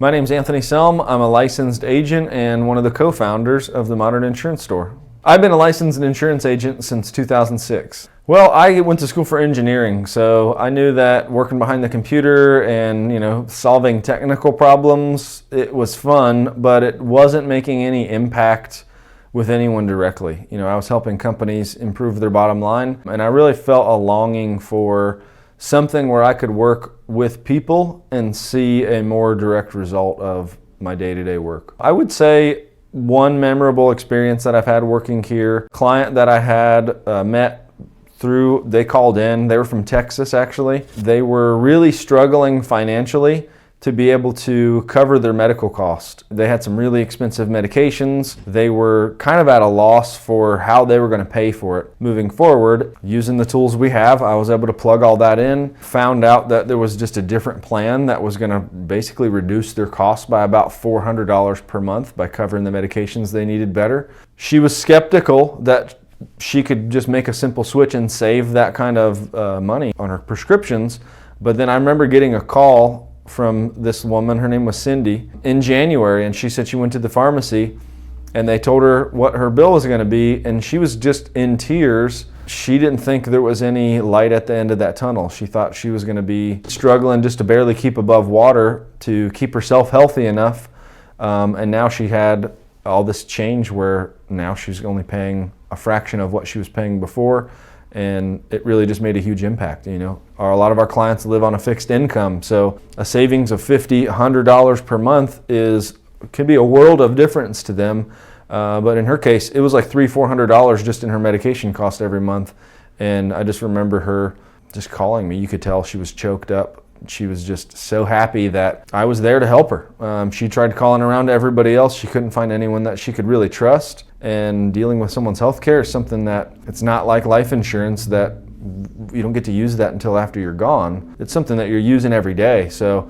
My name's Anthony Selm. I'm a licensed agent and one of the co-founders of the Modern Insurance Store. I've been a licensed insurance agent since 2006. Well, I went to school for engineering, so I knew that working behind the computer and, solving technical problems, it was fun, but it wasn't making any impact with anyone directly. I was helping companies improve their bottom line, and I really felt a longing for something where I could work with people and see a more direct result of my day-to-day work. I would say one memorable experience that I've had working here, client that I had met through, they called in, they were from Texas actually. They were really struggling financially to be able to cover their medical cost. They had some really expensive medications. They were kind of at a loss for how they were going to pay for it. Moving forward, using the tools we have, I was able to plug all that in, found out that there was just a different plan that was going to basically reduce their cost by about $400 per month by covering the medications they needed better. She was skeptical that she could just make a simple switch and save that kind of money on her prescriptions, but then I remember getting a call from this woman, her name was Cindy, in January, and she said she went to the pharmacy and they told her what her bill was going to be, and she was just in tears. She didn't think there was any light at the end of that tunnel. She thought she was going to be struggling just to barely keep above water to keep herself healthy enough, and now she had all this change where now she's only paying a fraction of what she was paying before. And it really just made a huge impact. A lot of our clients live on a fixed income, so a savings of $50, $100 per month can be a world of difference to them. But in her case, it was like $300-$400 just in her medication cost every month. And I just remember her just calling me. You could tell she was choked up. She was just so happy that I was there to help her. She tried calling around to everybody else. She couldn't find anyone that she could really trust. And dealing with someone's health care is something that it's not like life insurance that you don't get to use that until after you're gone. It's something that you're using every day. So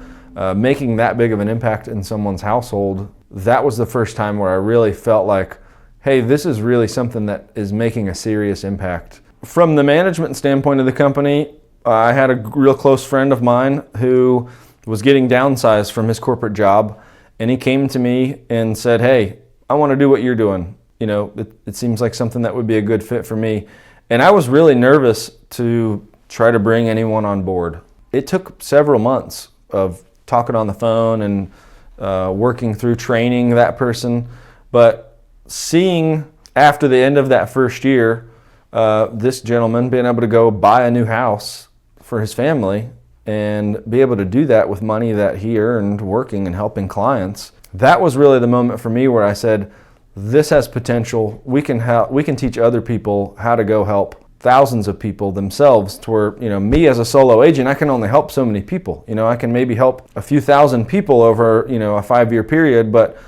making that big of an impact in someone's household, that was the first time where I really felt like, hey, this is really something that is making a serious impact. From the management standpoint of the company, I had a real close friend of mine who was getting downsized from his corporate job, and he came to me and said, hey, I want to do what you're doing. It seems like something that would be a good fit for me. And I was really nervous to try to bring anyone on board. It took several months of talking on the phone and working through training that person. But seeing after the end of that first year, this gentleman being able to go buy a new house for his family and be able to do that with money that he earned working and helping clients, that was really the moment for me where I said, this has potential. We can teach other people how to go help thousands of people themselves, to where, me as a solo agent, I can only help so many people. I can maybe help a few thousand people over, a 5-year period, but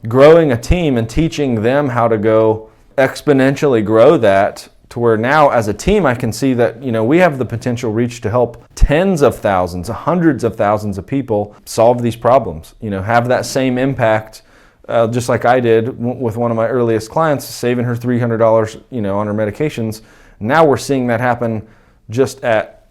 growing a team and teaching them how to go exponentially grow that to where now as a team I can see that, we have the potential reach to help tens of thousands, hundreds of thousands of people solve these problems, have that same impact. Just like I did with one of my earliest clients, saving her $300, on her medications. Now we're seeing that happen just at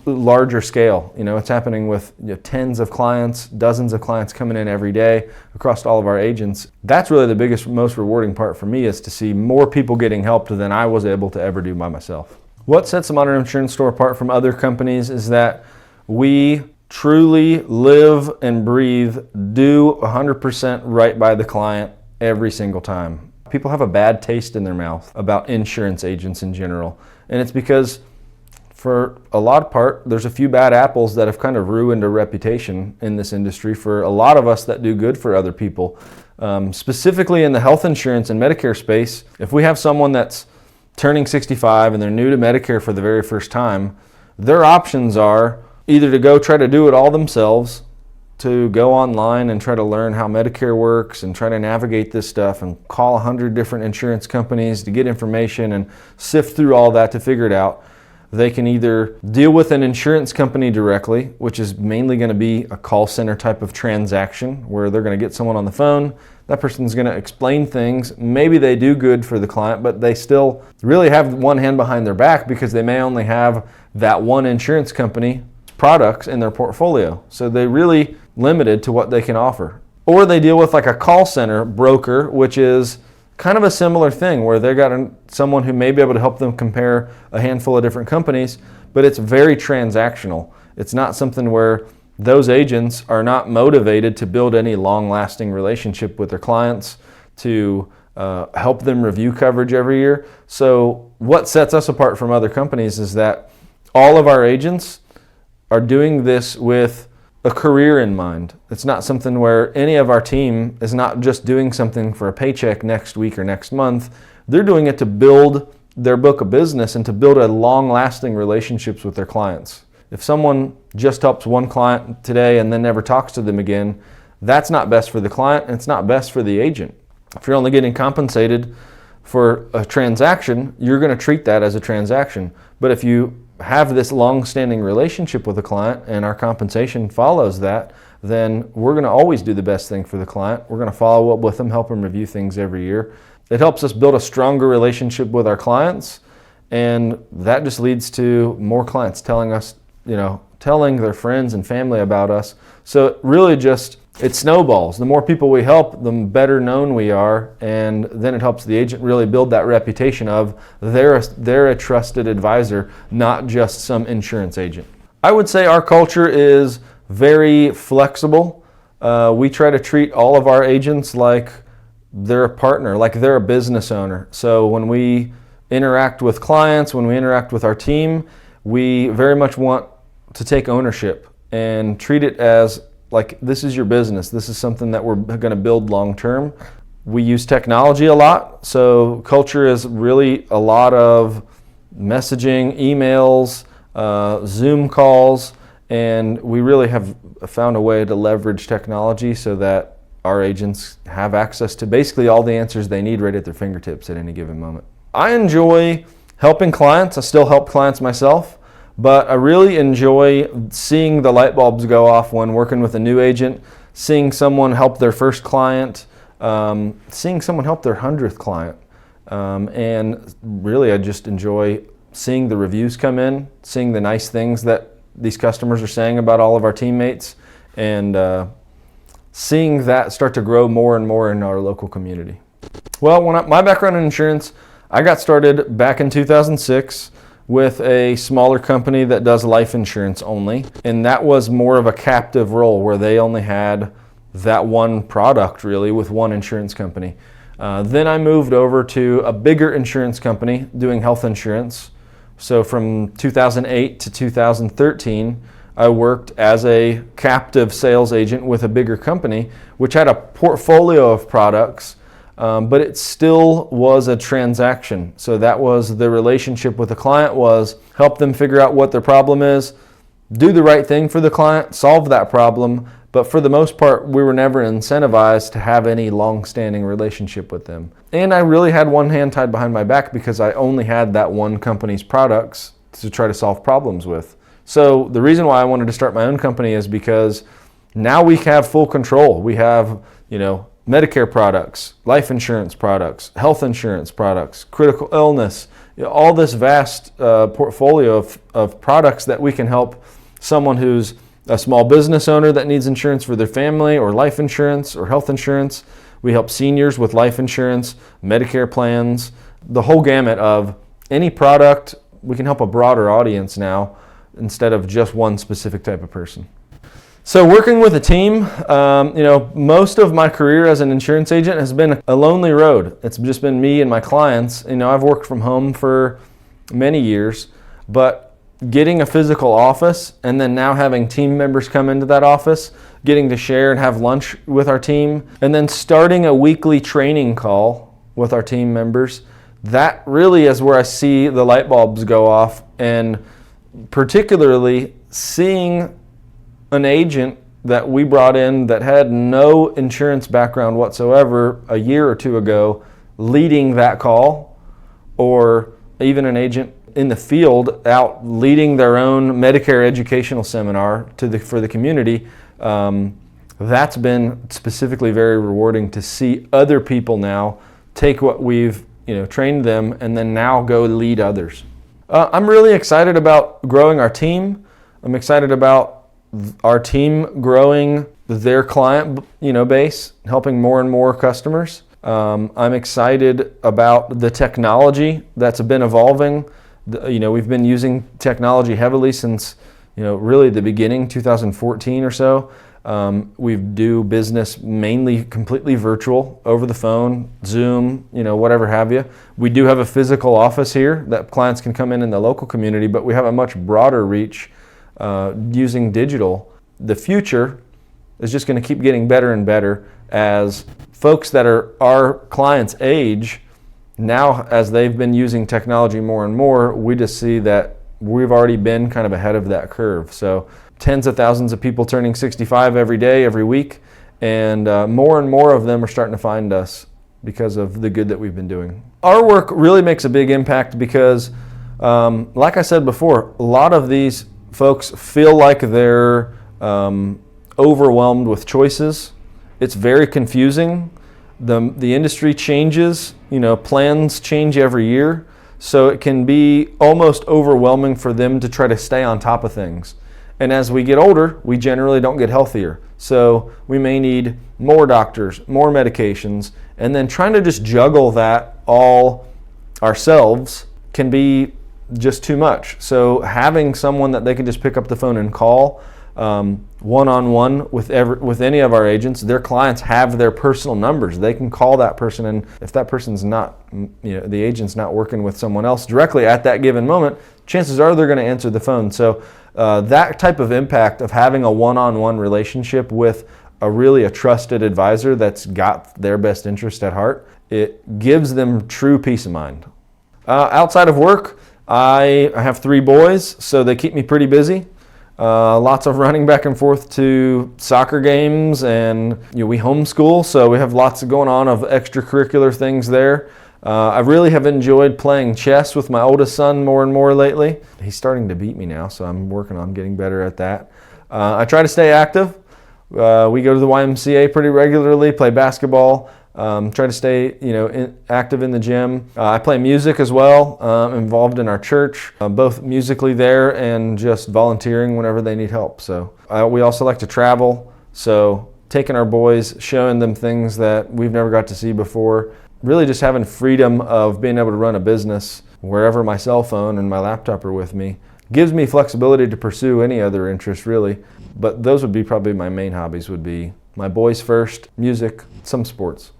larger scale. It's happening with tens of clients, dozens of clients coming in every day across all of our agents. That's really the biggest, most rewarding part for me, is to see more people getting helped than I was able to ever do by myself. What sets the Modern Insurance Store apart from other companies is that we truly live and breathe, do 100% right by the client every single time. People have a bad taste in their mouth about insurance agents in general, and it's because for a lot of part, there's a few bad apples that have kind of ruined a reputation in this industry for a lot of us that do good for other people. Specifically in the health insurance and Medicare space, if we have someone that's turning 65 and they're new to Medicare for the very first time, their options are either to go try to do it all themselves, to go online and try to learn how Medicare works and try to navigate this stuff and call 100 different insurance companies to get information and sift through all that to figure it out. They can either deal with an insurance company directly, which is mainly going to be a call center type of transaction where they're going to get someone on the phone. That person's going to explain things. Maybe they do good for the client, but they still really have one hand behind their back because they may only have that one insurance company products in their portfolio. So they're really limited to what they can offer. Or they deal with like a call center broker, which is kind of a similar thing where they got someone who may be able to help them compare a handful of different companies, but it's very transactional. It's not something where those agents are not motivated to build any long-lasting relationship with their clients, to help them review coverage every year. So what sets us apart from other companies is that all of our agents are doing this with a career in mind. It's not something where any of our team is not just doing something for a paycheck next week or next month. They're doing it to build their book of business and to build a long-lasting relationships with their clients. If someone just helps one client today and then never talks to them again, that's not best for the client and it's not best for the agent. If you're only getting compensated for a transaction, you're going to treat that as a transaction. But if you have this long-standing relationship with a client and our compensation follows that, then we're going to always do the best thing for the client. We're going to follow up with them, help them review things every year. It helps us build a stronger relationship with our clients, and that just leads to more clients telling us, telling their friends and family about us. So it really it snowballs. The more people we help, the better known we are, and then it helps the agent really build that reputation of they're a trusted advisor, not just some insurance agent. I would say our culture is very flexible. We try to treat all of our agents like they're a partner, like they're a business owner. So when we interact with clients, when we interact with our team, we very much want to take ownership and treat it as like this is your business. This is something that we're going to build long term. We use technology a lot. So culture is really a lot of messaging, emails, Zoom calls, and we really have found a way to leverage technology so that our agents have access to basically all the answers they need right at their fingertips at any given moment. I enjoy helping clients. I still help clients myself. But I really enjoy seeing the light bulbs go off when working with a new agent, seeing someone help their first client, seeing someone help their 100th client. And really, I just enjoy seeing the reviews come in, seeing the nice things that these customers are saying about all of our teammates, and seeing that start to grow more and more in our local community. Well, my background in insurance, I got started back in 2006. With a smaller company that does life insurance only. And that was more of a captive role where they only had that one product really with one insurance company. Then I moved over to a bigger insurance company doing health insurance. So from 2008 to 2013, I worked as a captive sales agent with a bigger company, which had a portfolio of products. But it still was a transaction. So that was the relationship with the client, was help them figure out what their problem is, do the right thing for the client, solve that problem. But for the most part, we were never incentivized to have any long-standing relationship with them. And I really had one hand tied behind my back because I only had that one company's products to try to solve problems with. So the reason why I wanted to start my own company is because now we have full control. We have, Medicare products, life insurance products, health insurance products, critical illness, all this vast portfolio of products that we can help someone who's a small business owner that needs insurance for their family, or life insurance or health insurance. We help seniors with life insurance, Medicare plans, the whole gamut of any product. We can help a broader audience now instead of just one specific type of person. So working with a team, most of my career as an insurance agent has been a lonely road. It's just been me and my clients. I've worked from home for many years, but getting a physical office and then now having team members come into that office, getting to share and have lunch with our team, and then starting a weekly training call with our team members, that really is where I see the light bulbs go off, and particularly seeing an agent that we brought in that had no insurance background whatsoever a year or two ago leading that call, or even an agent in the field out leading their own Medicare educational seminar for the community. That's been specifically very rewarding to see other people now take what we've trained them and then now go lead others. I'm really excited about growing our team. I'm excited about our team growing their client, base, helping more and more customers. I'm excited about the technology that's been evolving. We've been using technology heavily since, really the beginning, 2014 or so. We do business mainly completely virtual, over the phone, Zoom, whatever have you. We do have a physical office here that clients can come in the local community, but we have a much broader reach using digital. The future is just going to keep getting better and better as folks that are our clients' age. Now, as they've been using technology more and more, we just see that we've already been kind of ahead of that curve. So tens of thousands of people turning 65 every day, every week, and more of them are starting to find us because of the good that we've been doing. Our work really makes a big impact because, like I said before, a lot of these folks feel like they're overwhelmed with choices. It's very confusing. The industry changes, plans change every year, so it can be almost overwhelming for them to try to stay on top of things. And as we get older, we generally don't get healthier. So we may need more doctors, more medications, and then trying to just juggle that all ourselves can be just too much. So having someone that they can just pick up the phone and call one-on-one with any of our agents, their clients have their personal numbers. They can call that person, and if that person's not, the agent's not working with someone else directly at that given moment, chances are they're going to answer the phone. So that type of impact of having a one-on-one relationship with a trusted advisor that's got their best interest at heart, it gives them true peace of mind. Outside of work, I have 3 boys, so they keep me pretty busy. Lots of running back and forth to soccer games, and we homeschool, so we have lots going on of extracurricular things there. I really have enjoyed playing chess with my oldest son more and more lately. He's starting to beat me now, so I'm working on getting better at that. I try to stay active. We go to the YMCA pretty regularly, play basketball. Try to stay, active in the gym. I play music as well, involved in our church, both musically there and just volunteering whenever they need help. So we also like to travel. So taking our boys, showing them things that we've never got to see before, really just having freedom of being able to run a business wherever my cell phone and my laptop are with me. Gives me flexibility to pursue any other interest really, but those would be probably my main hobbies, would be my boys first, music, some sports.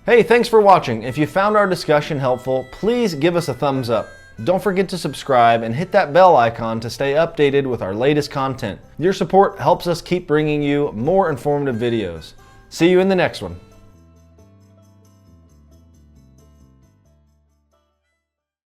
Hey, thanks for watching. If you found our discussion helpful, please give us a thumbs up. Don't forget to subscribe and hit that bell icon to stay updated with our latest content. Your support helps us keep bringing you more informative videos. See you in the next one.